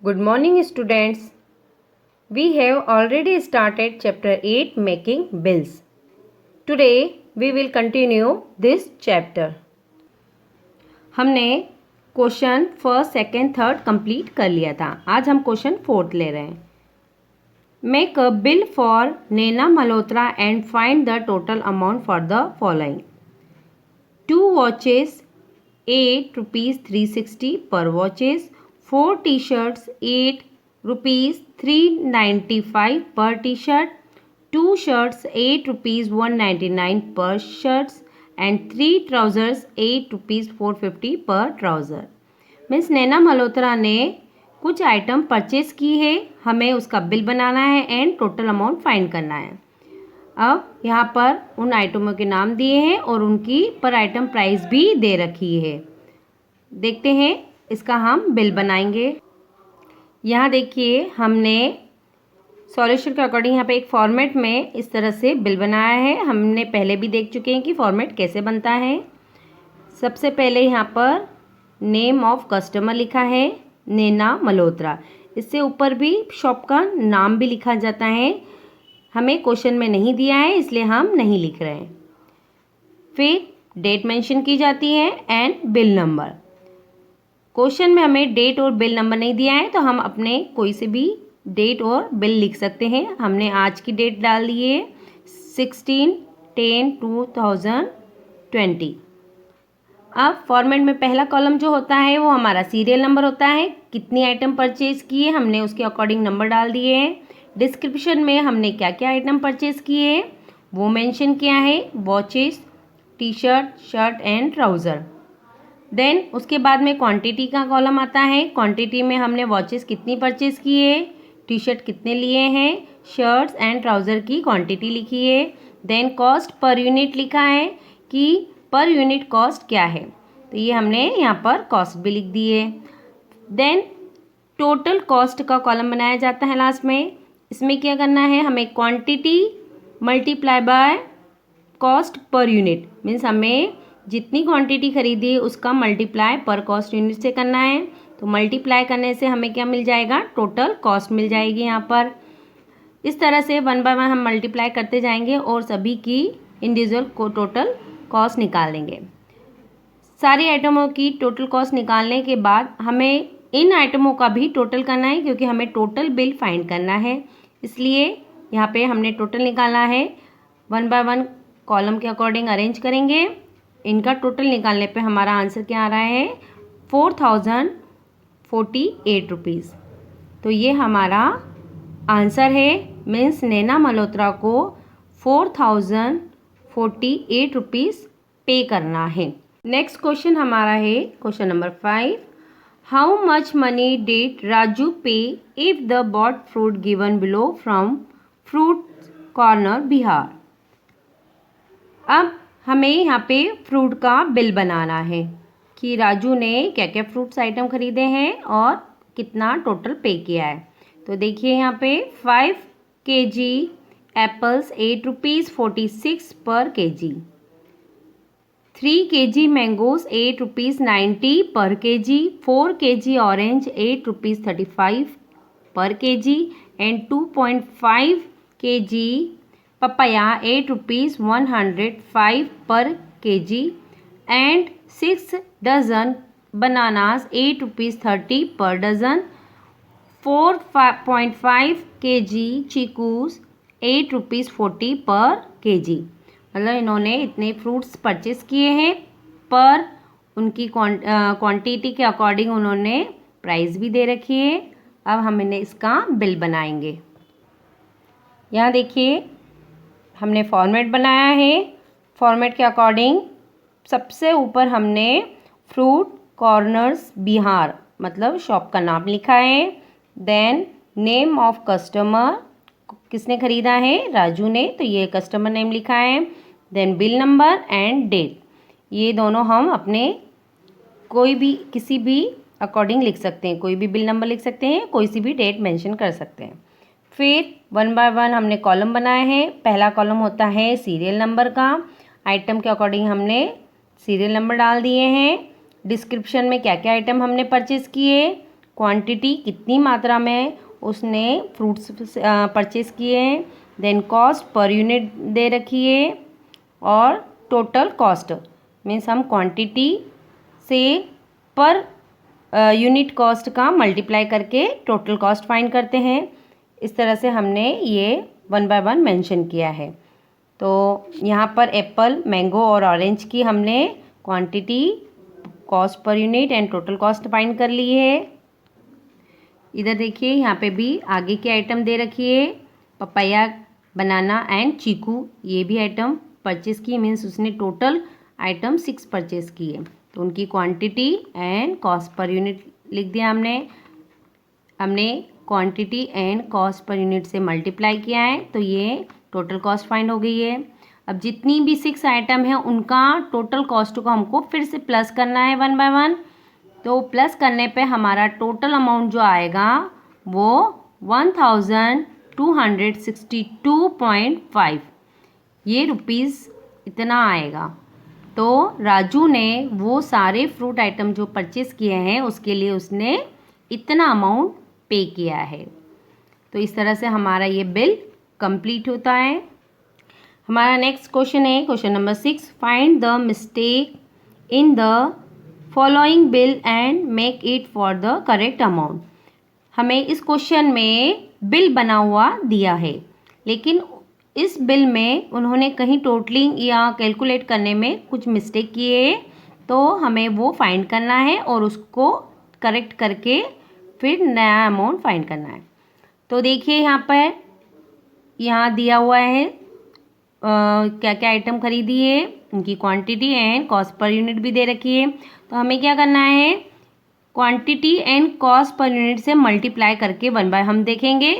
Good morning, students. We have already started chapter 8 making bills. Today we will continue this chapter. हमने question first second third complete कर लिया था. आज हम question fourth ले रहे हैं. Make a bill for Naina Malhotra and find the total amount for the following. 2 watches, 8 rupees 360 per watches. 4 t-shirts, 8 rupees 395 per t-shirt. 2 shirts, 8 rupees 199 per shirts. And 3 trousers, 8 rupees 450 per trouser. Means नैना मल्होत्रा ने कुछ item purchase की है, हमें उसका bill बनाना है and total amount find करना है. अब यहाँ पर उन आइटमों के नाम दिए हैं और उनकी पर आइटम प्राइस भी दे रखी है. देखते हैं इसका हम बिल बनाएंगे. यहाँ देखिए हमने सॉल्यूशन के अकॉर्डिंग यहाँ पे एक फॉर्मेट में इस तरह से बिल बनाया है. हमने पहले भी देख चुके हैं कि फॉर्मेट कैसे बनता है. सबसे पहले यहाँ पर नेम ऑफ कस्टमर लिखा है नैना मल्होत्रा. इससे ऊपर भी शॉप का नाम भी लिखा जाता है. हमें क्वेश्चन में नहीं दिया है इसलिए हम नहीं लिख रहे हैं. फिर डेट मेंशन की जाती है एंड बिल नंबर. क्वेश्चन में हमें डेट और बिल नंबर नहीं दिया है तो हम अपने कोई से भी डेट और बिल लिख सकते हैं. हमने आज की डेट डाल दी है 16/10/2020. अब फॉर्मेट में पहला कॉलम जो होता है वो हमारा सीरियल नंबर होता है. कितनी आइटम परचेज किए हमने उसके अकॉर्डिंग नंबर डाल दिए हैं. डिस्क्रिप्शन में हमने क्या क्या आइटम परचेज किए हैं वो मेंशन किया है. Watches, T shirt, shirt and trouser. Then उसके बाद में क्वांटिटी का कॉलम आता है. क्वांटिटी में हमने वॉचेस कितनी परचेज की है, टी शर्ट कितने लिए हैं, शर्ट्स एंड ट्राउज़र की क्वांटिटी लिखी है. देन कॉस्ट पर यूनिट लिखा है कि पर यूनिट कॉस्ट क्या है, तो ये हमने यहाँ पर कॉस्ट भी लिख दी है. देन टोटल कॉस्ट का कॉलम बनाया जाता है लास्ट में. इसमें क्या करना है, हमें quantity multiply by cost per unit. Means हमें जितनी क्वांटिटी खरीदी उसका मल्टीप्लाई पर कॉस्ट यूनिट से करना है. तो मल्टीप्लाई करने से हमें क्या मिल जाएगा, टोटल कॉस्ट मिल जाएगी. यहाँ पर इस तरह से 1 बाय 1 हम मल्टीप्लाई करते जाएंगे और सभी की इंडिविजुअल को टोटल कॉस्ट निकाल देंगे. सारी आइटमों की टोटल कॉस्ट निकालने के बाद हमें इन आइटमों का भी टोटल करना है क्योंकि हमें टोटल बिल फाइंड करना है. इसलिए यहाँ पे हमने टोटल निकालना है. 1 बाय 1 कॉलम के अकॉर्डिंग अरेंज करेंगे. इनका टोटल निकालने पे हमारा आंसर क्या आ रहा है, 4048 रुपीज़. तो ये हमारा आंसर है. मीन्स नैना मल्होत्रा को 4048 रुपीज़ पे करना है. नेक्स्ट क्वेश्चन हमारा है question number 5. How much money did Raju pay if the bought fruit given below from fruit corner Bihar. अब हमें यहाँ पे फ्रूट का बिल बनाना है कि राजू ने क्या क्या फ्रूट्स आइटम खरीदे हैं और कितना टोटल पे किया है. तो देखिए यहाँ पे 5 kg एप्पल्स 8 रुपीज़ 46 पर kg. 3 kg मैंगोज 8 रुपीज़ 90 पर kg. 4 kg ऑरेंज 8 रुपीज़ 35 पर kg. And 2.5 kg papaya 8 rupees 105 per kg. and 6 dozen bananas 8 rupees 30 per dozen. 4.5 kg चीकूस 8 rupees 40 per kg. मतलब इन्होंने इतने फ्रूट्स परचेस किए हैं पर उनकी क्वांटिटी के अकॉर्डिंग उन्होंने प्राइस भी दे रखी है. अब हम इन्हें इसका बिल बनाएंगे. यहाँ देखिए हमने फॉर्मेट बनाया है. फॉर्मेट के अकॉर्डिंग सबसे ऊपर हमने फ्रूट कॉर्नर्स बिहार मतलब शॉप का नाम लिखा है. देन नेम ऑफ कस्टमर, किसने ख़रीदा है, राजू ने, तो ये कस्टमर नेम लिखा है. Then bill number and date, ये दोनों हम अपने कोई भी किसी भी अकॉर्डिंग लिख सकते हैं. कोई भी बिल नंबर लिख सकते हैं, कोई सी भी डेट मेंशन कर सकते हैं. फिर 1 बाय 1 हमने कॉलम बनाए हैं. पहला कॉलम होता है सीरियल नंबर का. आइटम के अकॉर्डिंग हमने सीरियल नंबर डाल दिए हैं. डिस्क्रिप्शन में क्या क्या आइटम हमने परचेज़ किए, क्वांटिटी कितनी मात्रा में उसने फ्रूट्स परचेस किए हैं, देन कॉस्ट पर यूनिट दे रखी है, और टोटल कॉस्ट मीन्स हम क्वांटिटी से पर यूनिट कॉस्ट का मल्टीप्लाई करके टोटल कॉस्ट फाइंड करते हैं। इस तरह से हमने ये 1 बाय 1 मेंशन किया है। तो यहाँ पर एप्पल, मैंगो और ऑरेंज की हमने quantity, cost per unit and total cost find कर ली है। इधर देखिए यहाँ पे भी आगे की आइटम दे रखी है, पपाया, बनाना एंड चीकू, ये भी आइटम परचेस की, मीन्स उसने टोटल आइटम 6 परचेस की है। तो उनकी quantity and cost per unit लिख दिया हमने quantity and cost per unit से मल्टीप्लाई किया है, तो ये टोटल कॉस्ट फाइंड हो गई है। अब जितनी भी 6 आइटम है उनका टोटल कॉस्ट को हमको फिर से प्लस करना है 1 बाय 1। तो प्लस करने पे हमारा टोटल अमाउंट जो आएगा वो 1262.5 ये रुपीज़ इतना आएगा। तो राजू ने वो सारे फ्रूट आइटम जो परचेस किए हैं उसके लिए उसने इतना अमाउंट पे किया है। तो इस तरह से हमारा ये बिल कंप्लीट होता है। हमारा नेक्स्ट क्वेश्चन है question number 6, find the mistake in the following bill and make it for the correct amount. हमें इस क्वेश्चन में बिल बना हुआ दिया है, लेकिन इस बिल में उन्होंने कहीं टोटलिंग या कैलकुलेट करने में कुछ मिस्टेक किए, तो हमें वो फाइंड करना है और उसको करेक्ट करके फिर नया अमाउंट फाइंड करना है। तो देखिए यहाँ दिया हुआ है क्या क्या आइटम खरीदी है, उनकी quantity and cost per unit भी दे रखी है। तो हमें क्या करना है, quantity and cost per unit से मल्टीप्लाई करके 1 बाय हम देखेंगे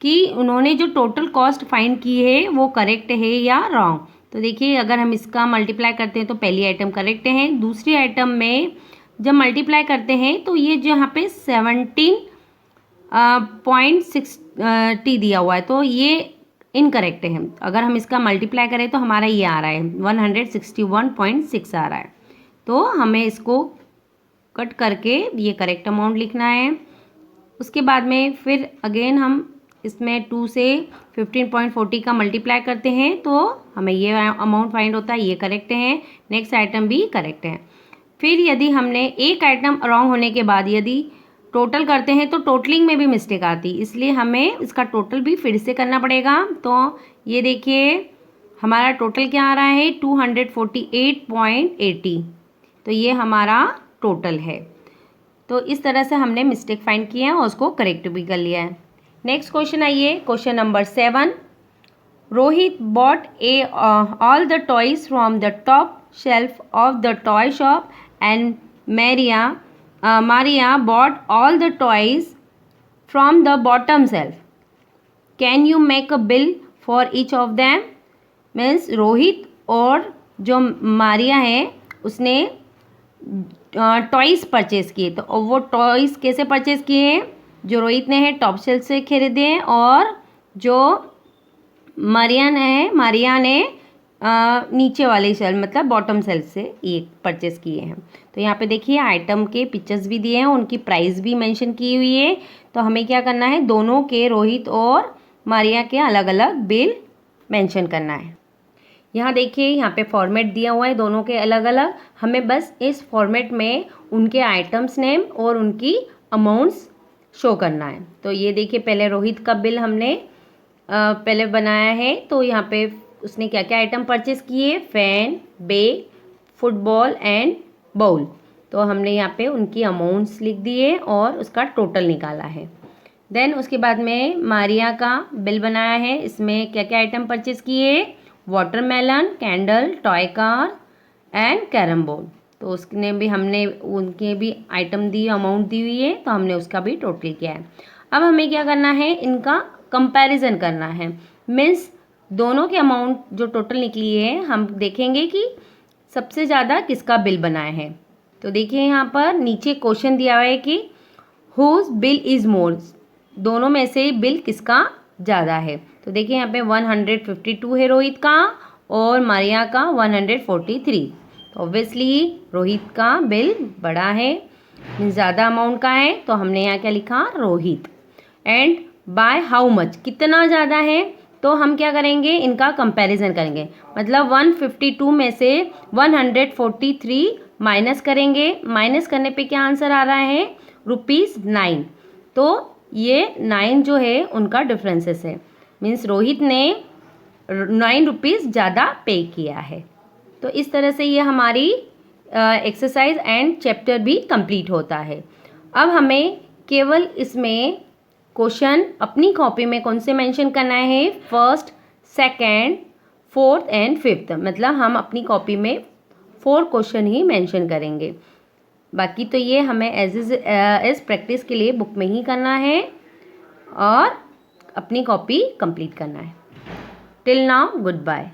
कि उन्होंने जो टोटल कॉस्ट फाइंड की है वो करेक्ट है या रॉन्ग। तो देखिए अगर हम इसका मल्टीप्लाई करते हैं तो पहली आइटम करेक्ट है, दूसरी आइटम में जब मल्टीप्लाई करते हैं तो ये जो यहाँ पे 17.60 दिया हुआ है, तो ये इनकरेक्ट है। अगर हम इसका मल्टीप्लाई करें तो हमारा ये आ रहा है 161.6 आ रहा है। तो हमें इसको कट करके ये करेक्ट अमाउंट लिखना है। उसके बाद में फिर अगेन हम इसमें 2 से 15.40 का मल्टीप्लाई करते हैं तो हमें ये अमाउंट फाइंड होता है, ये करेक्ट है। नेक्स्ट आइटम भी करेक्ट है। फिर यदि हमने एक आइटम रॉन्ग होने के बाद यदि टोटल करते हैं तो टोटलिंग में भी मिस्टेक आती, इसलिए हमें इसका टोटल भी फिर से करना पड़ेगा। तो ये देखिए हमारा टोटल क्या आ रहा है 248.80, तो ये हमारा टोटल है। तो इस तरह से हमने मिस्टेक फाइंड किया है और उसको करेक्ट भी कर लिया है। नेक्स्ट क्वेश्चन आइए question number 7, Rohit bot all the toys from the top shelf of the toy shop and Maria bought all the toys from the bottom shelf. Can you make a bill for each of them? Means Rohit और जो मारिया है उसने toys purchase किए। तो वो toys कैसे purchase किए हैं, जो रोहित ने है टॉप शेल्फ से खरीदे हैं और जो मारिया ने नीचे वाले शेल्फ मतलब बॉटम शेल्फ से ये परचेज़ किए हैं। तो यहाँ पे देखिए आइटम के पिक्चर्स भी दिए हैं, उनकी प्राइस भी मेंशन की हुई है। तो हमें क्या करना है, दोनों के रोहित और मारिया के अलग अलग बिल मेंशन करना है। यहाँ देखिए यहाँ पे फॉर्मेट दिया हुआ है दोनों के अलग अलग, हमें बस इस फॉर्मेट में उनके आइटम्स नेम और उनकी अमाउंट्स शो करना है। तो ये देखिए पहले रोहित का बिल हमने पहले बनाया है। तो यहाँ पे उसने क्या क्या आइटम परचेस किए, fan, bag, football and bowl. तो हमने यहाँ पे उनकी अमाउंट्स लिख दिए और उसका टोटल निकाला है। देन उसके बाद में मारिया का बिल बनाया है, इसमें क्या क्या आइटम परचेस किए, watermelon, candle, toy car and carrom board. तो उसने भी हमने उनके भी आइटम दी, अमाउंट दी हुई है, तो हमने उसका भी टोटल किया है। अब हमें क्या करना है, इनका कंपैरिजन करना है। मीन्स दोनों के अमाउंट जो टोटल निकली है हम देखेंगे कि सबसे ज़्यादा किसका बिल बनाया है। तो देखिए यहाँ पर नीचे क्वेश्चन दिया हुआ है कि हुज बिल इज़ मोर, दोनों में से बिल किसका ज़्यादा है। तो देखिए यहाँ पे 152 है रोहित का और मारिया का 143। तो ऑब्वियसली रोहित का बिल बड़ा है। मीन्स ज़्यादा अमाउंट का है तो हमने यहाँ क्या लिखा, Rohit. And by how much, कितना ज़्यादा है तो हम क्या करेंगे, इनका कंपैरिजन करेंगे। मतलब 152 में से 143 माइनस करेंगे। माइनस करने पे क्या आंसर आ रहा है, ₹9। तो ये 9 जो है उनका डिफरेंसेस है। मीन्स रोहित ने ₹9 ज़्यादा पे किया है। तो इस तरह से ये हमारी एक्सरसाइज एंड चैप्टर भी कंप्लीट होता है। अब हमें केवल इसमें क्वेश्चन अपनी कॉपी में कौन से मेंशन करना है, first, second, fourth and fifth. मतलब हम अपनी कॉपी में 4 क्वेश्चन ही मेंशन करेंगे। बाकी तो ये हमें एज प्रैक्टिस के लिए बुक में ही करना है और अपनी कॉपी कंप्लीट करना है। Till now, good bye.